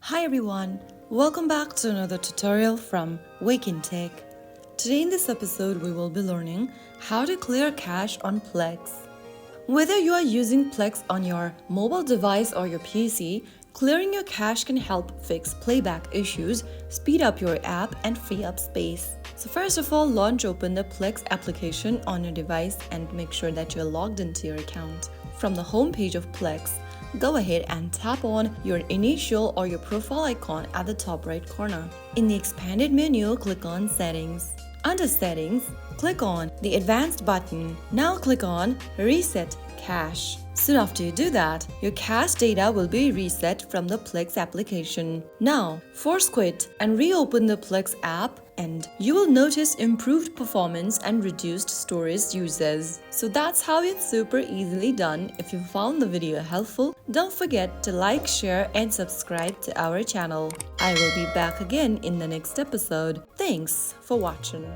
Hi everyone, welcome back to another tutorial from Wake&Tech. Today in this episode we will be learning how to clear cache on Plex. Whether you are using Plex on your mobile device or your PC, clearing your cache can help fix playback issues, speed up your app, and free up space. So first of all, open the Plex application on your device and make sure that you're logged into your account. From the home page of Plex, go ahead and tap on your initial or your profile icon at the top right corner. In the expanded menu, click on Settings. Under Settings, click on the Advanced button. Now click on Reset Cache. Soon after you do that, your cache data will be reset from the Plex application. Now, force quit and reopen the Plex app and you will notice improved performance and reduced storage uses. So that's how it's super easily done. If you found the video helpful, don't forget to like, share and subscribe to our channel. I will be back again in the next episode. Thanks for watching.